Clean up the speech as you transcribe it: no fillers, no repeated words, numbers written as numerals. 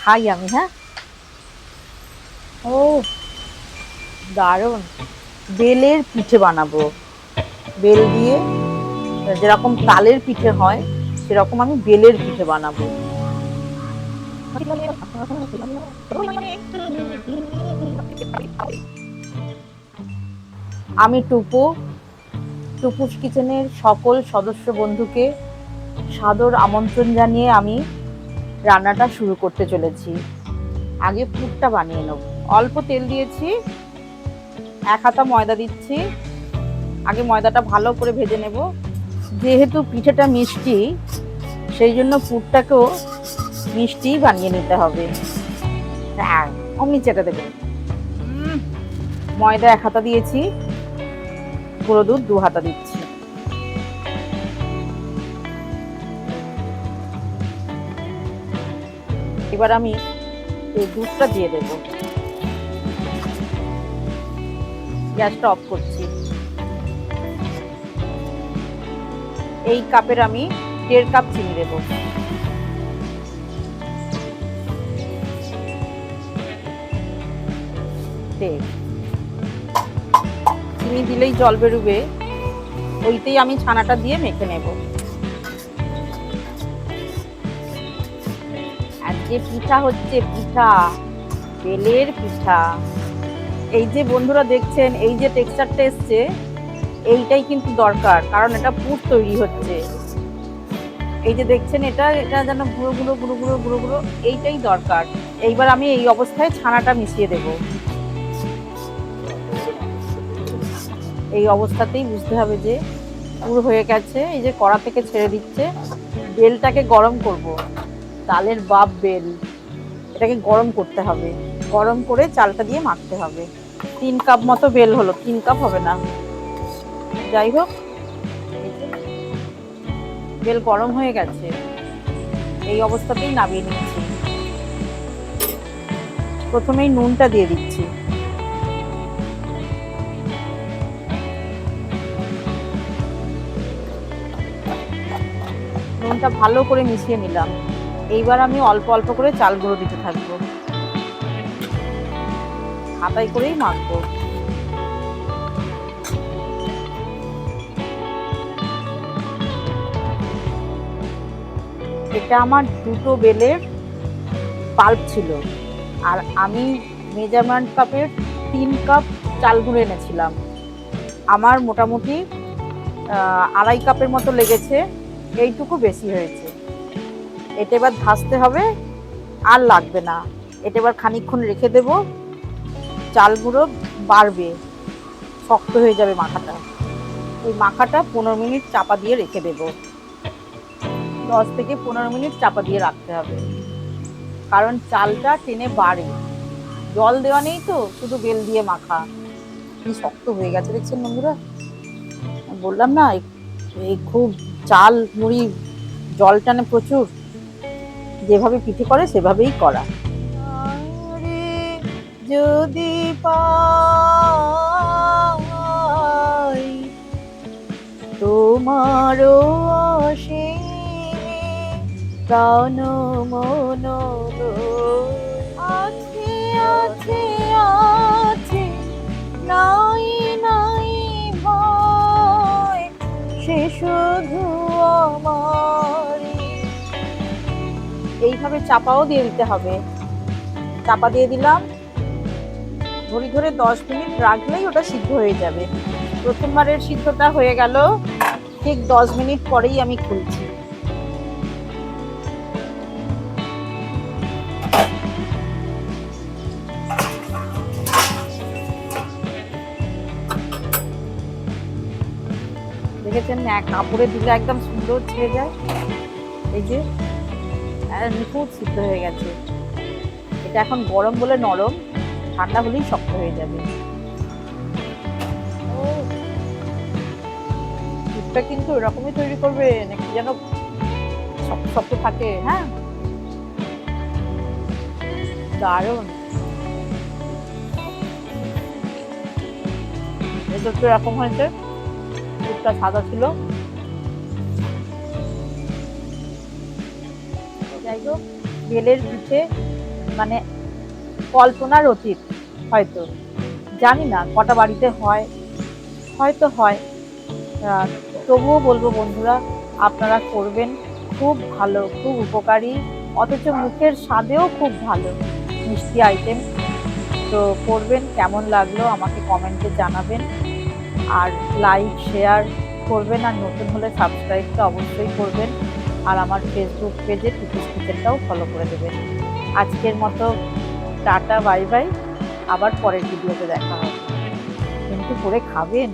খাই আমি। হ্যাঁ, ও দারুণ। বেলের পিঠে বানাবো, বেল দিয়ে যেরকম তালের পিঠে হয় সেরকম আমি বেলের পিঠে বানাবো। আমি টুপু, টুপুস কিচেনের সকল সদস্য বন্ধুকে সাদর আমন্ত্রণ জানিয়ে আমি রান্নাটা শুরু করতে চলেছি। আগে পুরটা বানিয়ে নেব। অল্প তেল দিয়েছি, 1 হাতা ময়দা দিচ্ছি। আগে ময়দাটা ভালো করে ভেজে নেব। যেহেতু পিঠেটা মিষ্টি, সেই জন্য পুরটাকেও মিষ্টি বানিয়ে নিতে হবে। হ্যাঁ, অমনি চেটে দেবে। ময়দা 1 হাতা দিয়েছি, গুঁড়ো দুধ 2 হাতা দিচ্ছি। এবার আমি এই দুধটা দিয়ে দেব। গ্যাসটা অফ করছি। এই কাপের আমি 1.5 কাপ চিনি দেব। চিনি দিলেই জল বেরোবে, ওইতেই আমি ছানাটা দিয়ে মেখে নেব। আর যে পিঠা হচ্ছে, পিঠা বেলের পিঠা, এই যে বন্ধুরা দেখছেন, এই যে টেক্সচারটা এসছে, এইটাই কিন্তু দরকার, কারণ এটা পুর তৈরি হচ্ছে। এই যে দেখছেন, এটা এটা যেন গুঁড়ো গুঁড়ো গুঁড়ো গুঁড়ো গুঁড়ো গুঁড়ো, এইটাই দরকার। এইবার আমি এই অবস্থায় ছানাটা মিশিয়ে দেব। এই অবস্থাতেই বুঝতে হবে যে পুর হয়ে গেছে। এই যে কড়া থেকে ছেড়ে দিচ্ছে। বেলটাকে গরম করব, তালের বাপ বেল, এটাকে গরম করতে হবে। গরম করে চালটা দিয়ে মাখতে হবে। 3 কাপ মতো বেল হলো, 3 কাপ হবে না, যাই হোক। বেল গরম হয়ে গেছে, এই অবস্থাতেই নামিয়ে নিচ্ছি। প্রথমেই নুনটা দিয়ে দিচ্ছি। নুনটা ভালো করে মিশিয়ে নিলাম। এইবার আমি অল্প অল্প করে চাল গুঁড়ো দিতে থাকবো, হাতায় করেই মাখবো। এটা আমার 2টো বেলের পাল্প ছিল, আর আমি মেজারমেন্ট কাপের 3 কাপ চাল গুঁড়ো এনেছিলাম। আমার মোটামুটি 2.5 কাপের মতো লেগেছে, এইটুকু বেশি হয়েছে। এটা এবার ভাজতে হবে, আর লাগবে না। এটা এবার খানিকক্ষণ রেখে দেব, চাল গুঁড়ো বাড়বে, শক্ত হয়ে যাবে মাখাটা। ওই মাখাটা 15 মিনিট চাপা দিয়ে রেখে দেব। 10 থেকে 15 মিনিট চাপা দিয়ে রাখতে হবে, কারণ চালটা টেনে বাড়ে। জল দেওয়া নেই তো, শুধু বেল দিয়ে মাখা। কি শক্ত হয়ে গেছে দেখছেন বন্ধুরা, বললাম না, এই খুব চাল মুড়ি জল টানে প্রচুর। যেভাবে পিঠে করে সেভাবেই করা। যদি পাই তোমারও প্রাণ মন আছে আছে আছে, নাই নাই ভয়, সে শুধু আমারই। এইভাবে চাপাও দিয়ে দিতে হবে। চাপা দিয়ে দিলাম, ঘড়ি ধরে 10 মিনিট রাখলেই ওটা সিদ্ধ হয়ে যাবে। প্রথমবারের সিদ্ধটা হয়ে গেল, ঠিক 10 মিনিট পরেই আমি খুলছি। দেখেছেন না, কাপড়ে দিলে একদম সুন্দর ছেড়ে যায়। এই যে নিখুঁত সিদ্ধ হয়ে গেছে। এটা এখন গরম বলে নরম, ঠান্ডা হলেই শক্ত হয়ে যাবে। দুধটা কিন্তু এরকমই তৈরি করবে, নাকি যেন শক্ত শক্ত থাকে। হ্যাঁ, দারুণ। এটা তো এরকম হয়েছে, দুধটা সাদা ছিল। যাই হোক, বেলের পিঠে মানে কল্পনার অতীত। হয়তো জানি না কটা বাড়িতে হয়, হয়তো হয়। আহ, তবুও বলবো বন্ধুরা, আপনারা করবেন, খুব ভালো, খুব উপকারী, অথচ মুখের স্বাদেও খুব ভালো মিষ্টি আইটেম। তো করবেন, কেমন লাগলো আমাকে কমেন্টে জানাবেন, আর লাইক শেয়ার করবেন, আর নতুন হলে সাবস্ক্রাইবটা অবশ্যই করবেন, আর আমার ফেসবুক পেজে টিপিস কিচেনটাও ফলো করে দেবেন। আজকের মতো টাটা, বাই বাই, আবার পরের ভিডিওতে দেখা হবে। কিন্তু করে খাবেন।